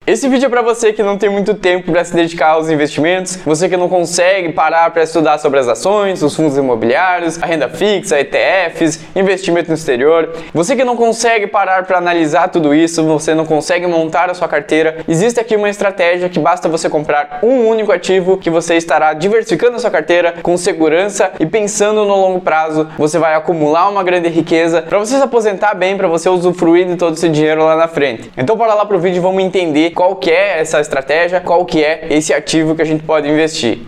Esse vídeo é para você que não tem muito tempo para se dedicar aos investimentos, você que não consegue parar para estudar sobre as ações, os fundos imobiliários, a renda fixa, ETFs, investimento no exterior, você que não consegue parar para analisar tudo isso, você não consegue montar a sua carteira. Existe aqui uma estratégia que basta você comprar um único ativo que você estará diversificando a sua carteira com segurança e pensando no longo prazo. Você vai acumular uma grande riqueza para você se aposentar bem, para você usufruir de todo esse dinheiro lá na frente. Então bora lá pro vídeo e vamos entender qual que é essa estratégia, qual que é esse ativo que a gente pode investir.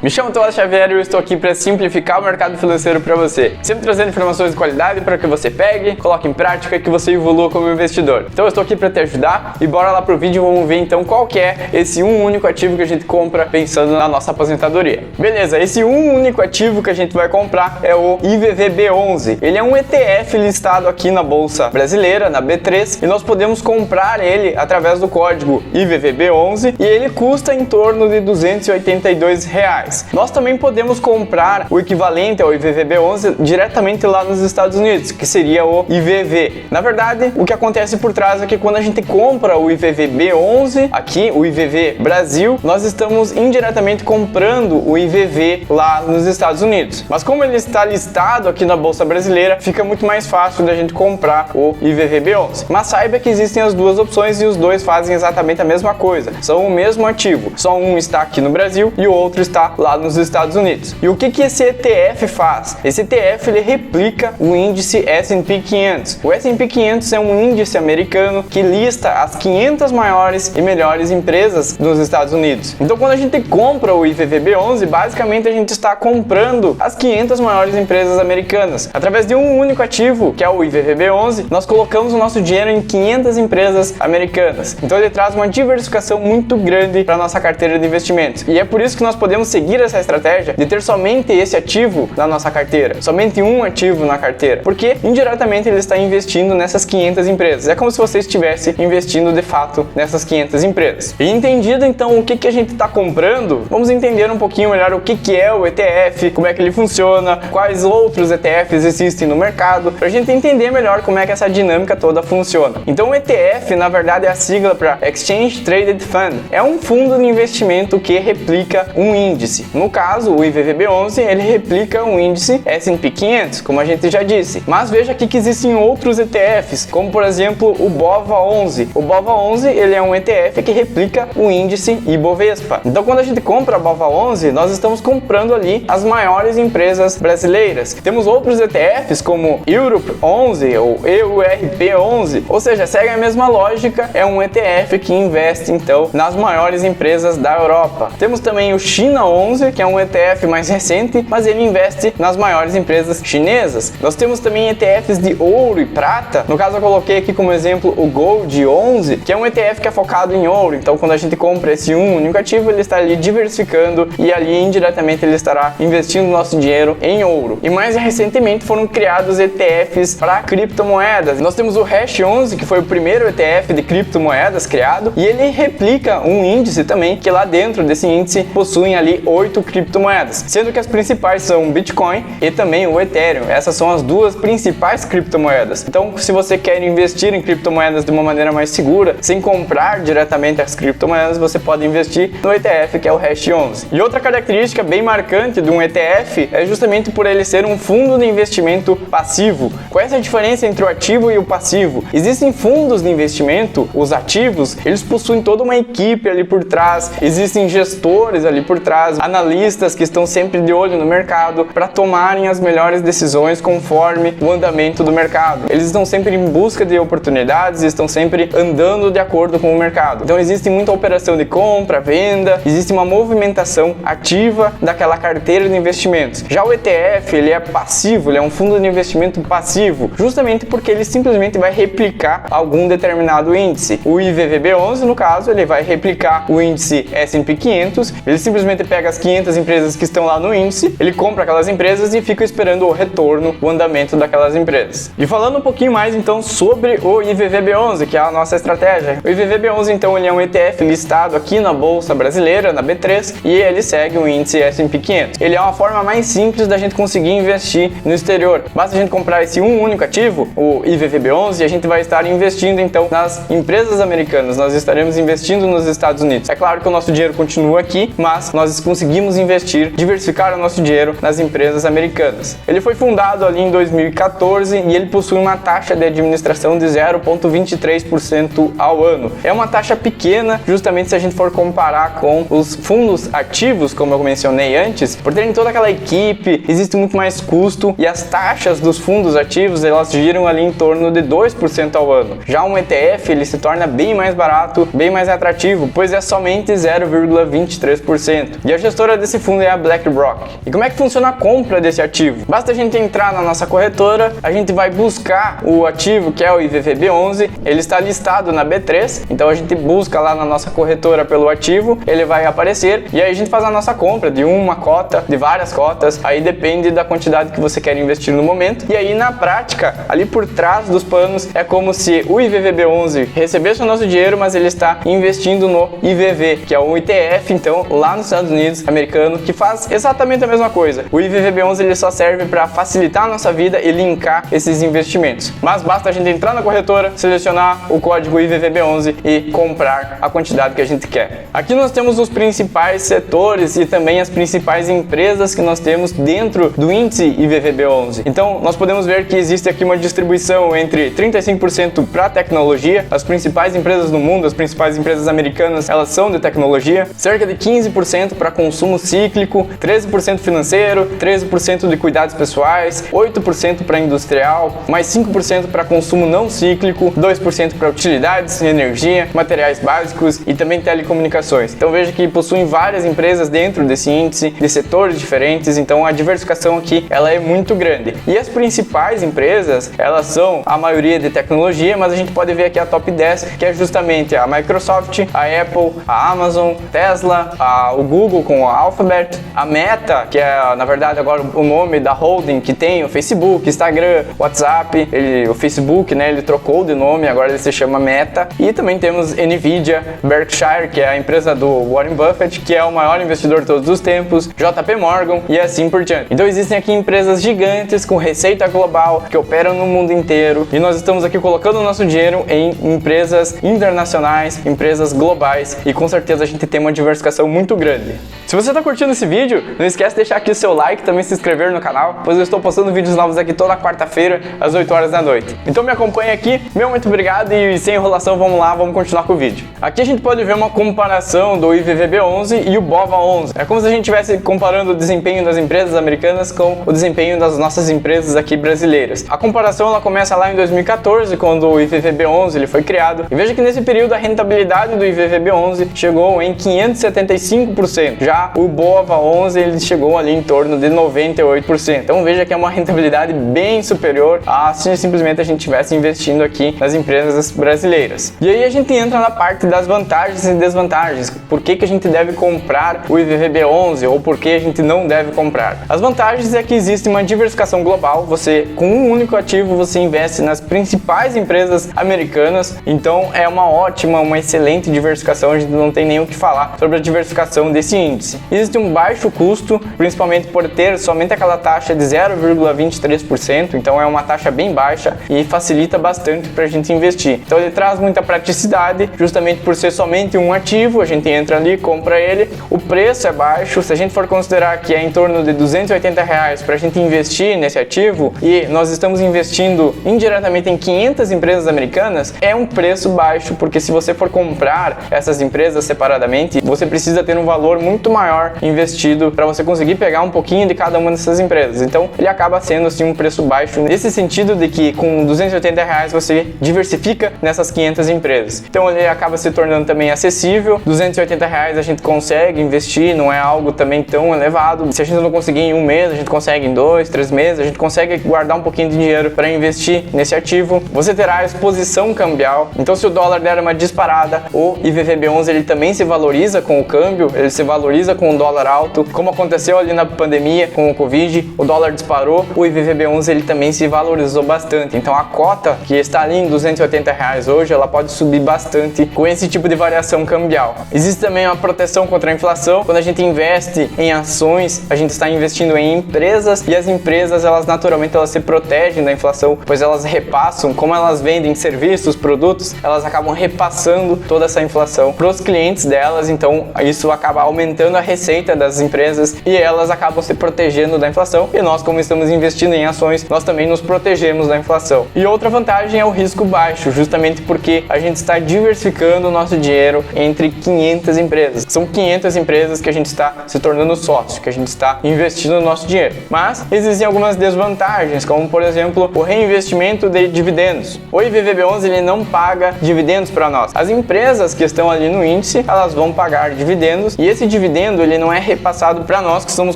Me chamo Tomás Xavier e eu estou aqui para simplificar o mercado financeiro para você, sempre trazendo informações de qualidade para que você pegue, coloque em prática e que você evolua como investidor. Então eu estou aqui para te ajudar e bora lá pro vídeo e vamos ver então qual que é esse único ativo que a gente compra pensando na nossa aposentadoria. Beleza, esse único ativo que a gente vai comprar é o IVVB11. Ele é um ETF listado aqui na Bolsa Brasileira, na B3, e nós podemos comprar ele através do código IVVB11 e ele custa em torno de R$282. Nós também podemos comprar o equivalente ao IVVB11 diretamente lá nos Estados Unidos, que seria o IVV. Na verdade, o que acontece por trás é que quando a gente compra o IVVB11, aqui o IVV Brasil, nós estamos indiretamente comprando o IVV lá nos Estados Unidos. Mas como ele está listado aqui na Bolsa Brasileira, fica muito mais fácil da gente comprar o IVVB11. Mas saiba que existem as duas opções e os dois fazem exatamente a mesma coisa. São o mesmo ativo, só um está aqui no Brasil e o outro está lá nos Estados Unidos. E o que esse ETF faz? Esse ETF ele replica o índice S&P 500. O S&P 500 é um índice americano que lista as 500 maiores e melhores empresas dos Estados Unidos. Então quando a gente compra o IVVB11, basicamente a gente está comprando as 500 maiores empresas americanas. Através de um único ativo, que é o IVVB11, nós colocamos o nosso dinheiro em 500 empresas americanas. Então ele traz uma diversificação muito grande para nossa carteira de investimentos. E é por isso que nós podemos seguir essa estratégia de ter somente esse ativo na nossa carteira, somente um ativo na carteira, porque indiretamente ele está investindo nessas 500 empresas. É como se você estivesse investindo de fato nessas 500 empresas. E entendido então o que a gente está comprando, vamos entender um pouquinho melhor o que é o ETF, como é que ele funciona, quais outros ETFs existem no mercado, para a gente entender melhor como é que essa dinâmica toda funciona. Então o ETF na verdade é a sigla para Exchange Traded Fund, é um fundo de investimento que replica um índice. No caso, o IVVB11, ele replica um índice S&P 500, como a gente já disse. Mas veja aqui que existem outros ETFs, como por exemplo o BOVA11. O BOVA11, ele é um ETF que replica o índice Ibovespa. Então quando a gente compra a BOVA11, nós estamos comprando ali as maiores empresas brasileiras. Temos outros ETFs como Europe 11 ou EURP 11, ou seja, segue a mesma lógica, é um ETF que investe então nas maiores empresas da Europa. Temos também o China 11, que é um ETF mais recente, mas ele investe nas maiores empresas chinesas. Nós temos também ETFs de ouro e prata. No caso eu coloquei aqui como exemplo o Gold 11, que é um ETF que é focado em ouro. Então quando a gente compra esse único ativo, ele está ali diversificando e ali indiretamente ele estará investindo nosso dinheiro em ouro. E mais recentemente foram criados ETFs para criptomoedas. Nós temos o Hash 11, que foi o primeiro ETF de criptomoedas criado, e ele replica um índice também, que lá dentro desse índice possuem ali 8 criptomoedas, sendo que as principais são o Bitcoin e também o Ethereum. Essas são as duas principais criptomoedas. Então, se você quer investir em criptomoedas de uma maneira mais segura, sem comprar diretamente as criptomoedas, você pode investir no ETF, que é o Hash 11. E outra característica bem marcante de um ETF é justamente por ele ser um fundo de investimento passivo. Qual é essa diferença entre o ativo e o passivo? Existem fundos de investimento, os ativos, eles possuem toda uma equipe ali por trás, existem gestores ali por trás, analistas que estão sempre de olho no mercado para tomarem as melhores decisões conforme o andamento do mercado. Eles estão sempre em busca de oportunidades, estão sempre andando de acordo com o mercado. Então existe muita operação de compra, venda, existe uma movimentação ativa daquela carteira de investimentos. Já o ETF, ele é passivo, ele é um fundo de investimento passivo, justamente porque ele simplesmente vai replicar algum determinado índice. O IVVB11, no caso, ele vai replicar o índice S&P 500, ele simplesmente pega as 500 empresas que estão lá no índice, ele compra aquelas empresas e fica esperando o retorno, o andamento daquelas empresas. E falando um pouquinho mais então sobre o IVVB11, que é a nossa estratégia. O IVVB11 então ele é um ETF listado aqui na Bolsa Brasileira, na B3, e ele segue o índice S&P 500. Ele é uma forma mais simples da gente conseguir investir no exterior. Basta a gente comprar esse único ativo, o IVVB11, e a gente vai estar investindo então nas empresas americanas. Nós estaremos investindo nos Estados Unidos. É claro que o nosso dinheiro continua aqui, mas nós conseguimos investir, diversificar o nosso dinheiro nas empresas americanas. Ele foi fundado ali em 2014 e ele possui uma taxa de administração de 0,23% ao ano. É uma taxa pequena, justamente se a gente for comparar com os fundos ativos, como eu mencionei antes, por terem toda aquela equipe, existe muito mais custo e as taxas dos fundos ativos, elas giram ali em torno de 2% ao ano. Já um ETF, ele se torna bem mais barato, bem mais atrativo, pois é somente 0,23%. E a gestora desse fundo é a BlackRock. E como é que funciona a compra desse ativo? Basta a gente entrar na nossa corretora, a gente vai buscar o ativo que é o IVVB11, ele está listado na B3, então a gente busca lá na nossa corretora pelo ativo, ele vai aparecer e aí a gente faz a nossa compra de uma cota, de várias cotas, aí depende da quantidade que você quer investir no momento. E aí na prática, ali por trás dos panos, é como se o IVVB11 recebesse o nosso dinheiro, mas ele está investindo no IVV, que é um ETF, então, lá nos Estados Unidos, americano, que faz exatamente a mesma coisa. O IVVB11 ele só serve para facilitar a nossa vida e linkar esses investimentos. Mas basta a gente entrar na corretora, selecionar o código IVVB11 e comprar a quantidade que a gente quer. Aqui nós temos os principais setores e também as principais empresas que nós temos dentro do índice IVVB11. Então, nós podemos ver que existe aqui uma distribuição entre 35% para tecnologia, as principais empresas do mundo, as principais empresas americanas, elas são de tecnologia, cerca de 15% para consumo cíclico, 13% financeiro, 13% de cuidados pessoais, 8% para industrial, mais 5% para consumo não cíclico, 2% para utilidades, energia, materiais básicos e também telecomunicações. Então veja que possuem várias empresas dentro desse índice, de setores diferentes, então a diversificação aqui ela é muito grande. E as principais empresas, elas são a maioria de tecnologia, mas a gente pode ver aqui a top 10, que é justamente a Microsoft, a Apple, a Amazon, Tesla, o Google com a Alphabet, a Meta, que é na verdade agora o nome da holding que tem o Facebook, Instagram, WhatsApp, o Facebook, né, ele trocou de nome, agora ele se chama Meta. E também temos Nvidia, Berkshire, que é a empresa do Warren Buffett, que é o maior investidor de todos os tempos, JP Morgan e assim por diante. Então existem aqui empresas gigantes com receita global que operam no mundo inteiro e nós estamos aqui colocando o nosso dinheiro em empresas internacionais, empresas globais e com certeza a gente tem uma diversificação muito grande. Se você está curtindo esse vídeo, não esquece de deixar aqui o seu like, também se inscrever no canal, pois eu estou postando vídeos novos aqui toda quarta-feira às 8 horas da noite. Então me acompanhe aqui, meu muito obrigado e sem enrolação vamos lá, vamos continuar com o vídeo. Aqui a gente pode ver uma comparação do IVVB11 e o BOVA11. É como se a gente estivesse comparando o desempenho das empresas americanas com o desempenho das nossas empresas aqui brasileiras. A comparação ela começa lá em 2014, quando o IVVB11 ele foi criado. E veja que nesse período a rentabilidade do IVVB11 chegou em 575%. Já o BOVA11 ele chegou ali em torno de 98%. Então veja que é uma rentabilidade bem superior a se simplesmente a gente estivesse investindo aqui nas empresas brasileiras. E aí a gente entra na parte das vantagens e desvantagens. Por que a gente deve comprar o IVVB11 ou por que a gente não deve comprar? As vantagens é que existe uma diversificação global. Você, com um único ativo, você investe nas principais empresas americanas. Então é uma ótima, uma excelente diversificação. A gente não tem nem o que falar sobre a diversificação desse índice. Existe um baixo custo, principalmente por ter somente aquela taxa de 0,23%. Então é uma taxa bem baixa e facilita bastante para a gente investir. Então ele traz muita praticidade, justamente por ser somente um ativo, a gente entra ali, compra ele, o preço é baixo, se a gente for considerar que é em torno de R$280 para a gente investir nesse ativo e nós estamos investindo indiretamente em 500 empresas americanas, é um preço baixo, porque se você for comprar essas empresas separadamente, você precisa ter um valor muito maior investido para você conseguir pegar um pouquinho de cada uma dessas empresas. Então ele acaba sendo assim um preço baixo, nesse sentido de que com R$280 você diversifica nessas 500 empresas. Então ele acaba se tornando também acessível. R$280 a gente consegue investir, não é algo também tão elevado. Se a gente não conseguir em um mês, a gente consegue em 2, 3 meses, a gente consegue guardar um pouquinho de dinheiro para investir nesse ativo. Você terá a exposição cambial. Então se o dólar der uma disparada, o IVVB11 ele também se valoriza com o câmbio, ele se valoriza desvaloriza com o dólar alto, como aconteceu ali na pandemia com o Covid, o dólar disparou, o IVVB11 ele também se valorizou bastante. Então a cota que está ali em R$280 hoje, ela pode subir bastante com esse tipo de variação cambial. Existe também uma proteção contra a inflação. Quando a gente investe em ações, a gente está investindo em empresas e as empresas, elas naturalmente se protegem da inflação, pois elas repassam, como elas vendem serviços, produtos, elas acabam repassando toda essa inflação para os clientes delas, então isso acaba aumentando a receita das empresas e elas acabam se protegendo da inflação, e nós, como estamos investindo em ações, nós também nos protegemos da inflação. E outra vantagem é o risco baixo, justamente porque a gente está diversificando o nosso dinheiro entre 500 empresas. São 500 empresas que a gente está se tornando sócio, que a gente está investindo no nosso dinheiro. Mas existem algumas desvantagens, como por exemplo, o reinvestimento de dividendos. O IVVB11 ele não paga dividendos para nós. As empresas que estão ali no índice, elas vão pagar dividendos, e esse dividendo ele não é repassado para nós que somos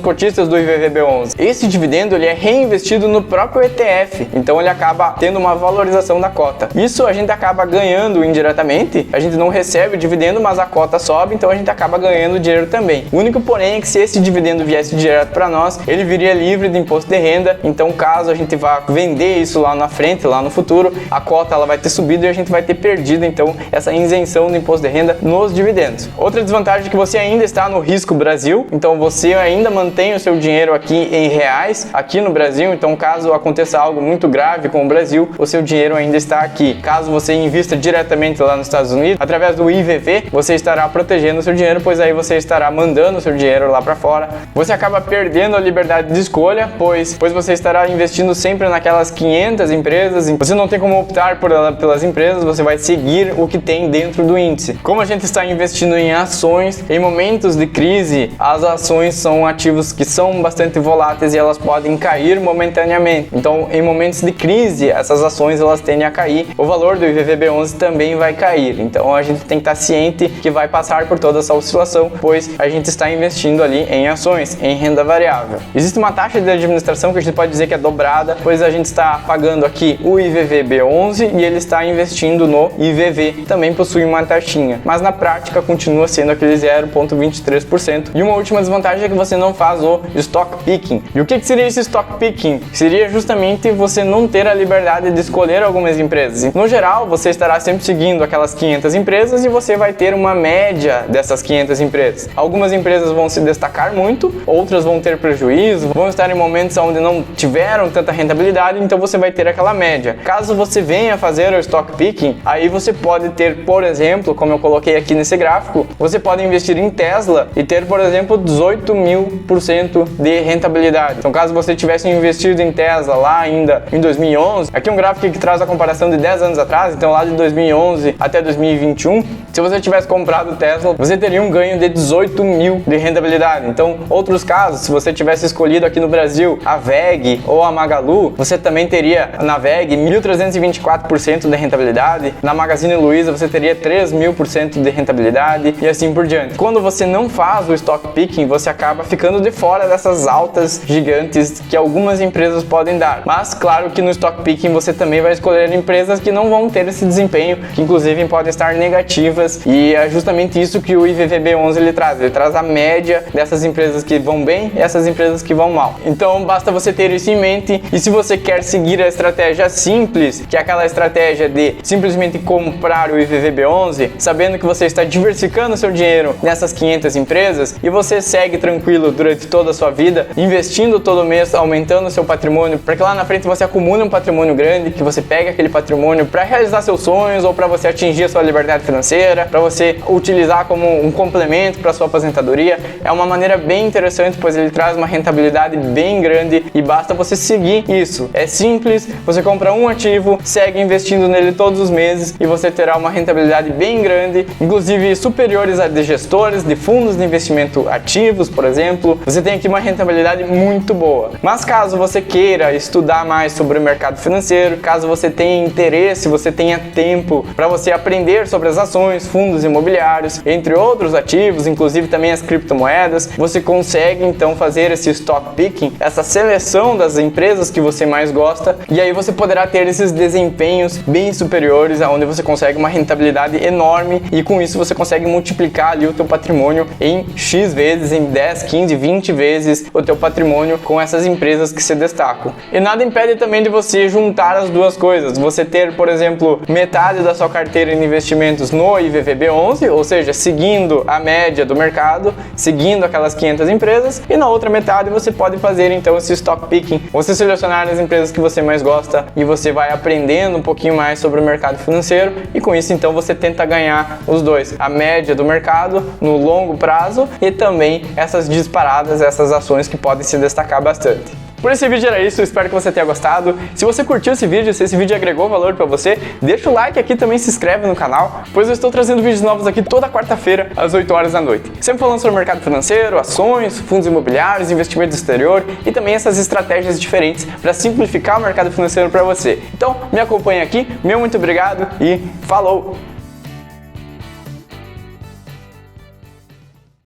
cotistas do IVVB11. Esse dividendo ele é reinvestido no próprio ETF, então ele acaba tendo uma valorização da cota. Isso a gente acaba ganhando indiretamente, a gente não recebe o dividendo, mas a cota sobe, então a gente acaba ganhando dinheiro também. O único porém é que se esse dividendo viesse direto para nós, ele viria livre de imposto de renda, então caso a gente vá vender isso lá na frente, lá no futuro, a cota ela vai ter subido e a gente vai ter perdido então essa isenção do imposto de renda nos dividendos. Outra desvantagem é que você ainda está no risco Brasil, então você ainda mantém o seu dinheiro aqui em reais, aqui no Brasil, então caso aconteça algo muito grave com o Brasil, o seu dinheiro ainda está aqui. Caso você invista diretamente lá nos Estados Unidos, através do IVV, você estará protegendo o seu dinheiro, pois aí você estará mandando o seu dinheiro lá para fora. Você acaba perdendo a liberdade de escolha, pois você estará investindo sempre naquelas 500 empresas, você não tem como optar pelas empresas, você vai seguir o que tem dentro do índice. Como a gente está investindo em ações, em momentos de crise, as ações são ativos que são bastante voláteis e elas podem cair momentaneamente. Então, em momentos de crise, essas ações elas tendem a cair. O valor do IVVB11 também vai cair. Então, a gente tem que estar ciente que vai passar por toda essa oscilação, pois a gente está investindo ali em ações, em renda variável. Existe uma taxa de administração que a gente pode dizer que é dobrada, pois a gente está pagando aqui o IVVB11 e ele está investindo no IVV, também possui uma taxinha, mas na prática continua sendo aquele 0,23%. E uma última desvantagem é que você não faz o stock picking. E o que seria esse stock picking? Seria justamente você não ter a liberdade de escolher algumas empresas. No geral, você estará sempre seguindo aquelas 500 empresas e você vai ter uma média dessas 500 empresas. Algumas empresas vão se destacar muito, outras vão ter prejuízo, vão estar em momentos onde não tiveram tanta rentabilidade, então você vai ter aquela média. Caso você venha fazer o stock picking, aí você pode ter, por exemplo, como eu coloquei aqui nesse gráfico, você pode investir em Tesla e ter, por exemplo, 18.000% de rentabilidade. Então, caso você tivesse investido em Tesla lá ainda em 2011, aqui um gráfico que traz a comparação de 10 anos atrás, então lá de 2011 até 2021, se você tivesse comprado Tesla, você teria um ganho de 18 mil de rentabilidade. Então, outros casos, se você tivesse escolhido aqui no Brasil a VEG ou a Magalu, você também teria na VEG 1.324% de rentabilidade, na Magazine Luiza você teria 3.000% de rentabilidade e assim por diante. Quando você não faz o stock picking, você acaba ficando de fora dessas altas gigantes que algumas empresas podem dar. Mas claro que no stock picking você também vai escolher empresas que não vão ter esse desempenho, que inclusive podem estar negativas, e é justamente isso que o IVVB11 ele traz a média dessas empresas que vão bem e essas empresas que vão mal. Então basta você ter isso em mente, e se você quer seguir a estratégia simples, que é aquela estratégia de simplesmente comprar o IVVB11, sabendo que você está diversificando seu dinheiro nessas 500 empresas e você segue tranquilo durante toda a sua vida, investindo todo mês, aumentando o seu patrimônio, para que lá na frente você acumule um patrimônio grande, que você pegue aquele patrimônio para realizar seus sonhos ou para você atingir a sua liberdade financeira, para você utilizar como um complemento para sua aposentadoria. É uma maneira bem interessante, pois ele traz uma rentabilidade bem grande e basta você seguir isso. É simples, você compra um ativo, segue investindo nele todos os meses e você terá uma rentabilidade bem grande, inclusive superiores a de gestores de fundos de investimento ativos, por exemplo. Você tem aqui uma rentabilidade muito boa. Mas caso você queira estudar mais sobre o mercado financeiro, caso você tenha interesse, você tenha tempo para você aprender sobre as ações, ações, fundos imobiliários, entre outros ativos, inclusive também as criptomoedas. Você consegue então fazer esse stock picking, essa seleção das empresas que você mais gosta, e aí você poderá ter esses desempenhos bem superiores, aonde você consegue uma rentabilidade enorme e com isso você consegue multiplicar ali o teu patrimônio em X vezes, em 10, 15, 20 vezes o teu patrimônio com essas empresas que se destacam. E nada impede também de você juntar as duas coisas, você ter, por exemplo, metade da sua carteira em investimentos no IVVB11, ou seja, seguindo a média do mercado, seguindo aquelas 500 empresas, e na outra metade você pode fazer então esse stock picking, você selecionar as empresas que você mais gosta e você vai aprendendo um pouquinho mais sobre o mercado financeiro e com isso então você tenta ganhar os dois, a média do mercado no longo prazo e também essas disparadas, essas ações que podem se destacar bastante. Por esse vídeo era isso, eu espero que você tenha gostado. Se você curtiu esse vídeo, se esse vídeo agregou valor para você, deixa o like aqui, também se inscreve no canal, pois eu estou trazendo vídeos novos aqui toda quarta-feira, às 8 horas da noite. Sempre falando sobre o mercado financeiro, ações, fundos imobiliários, investimentos exterior e também essas estratégias diferentes para simplificar o mercado financeiro para você. Então, me acompanhe aqui, meu muito obrigado e falou!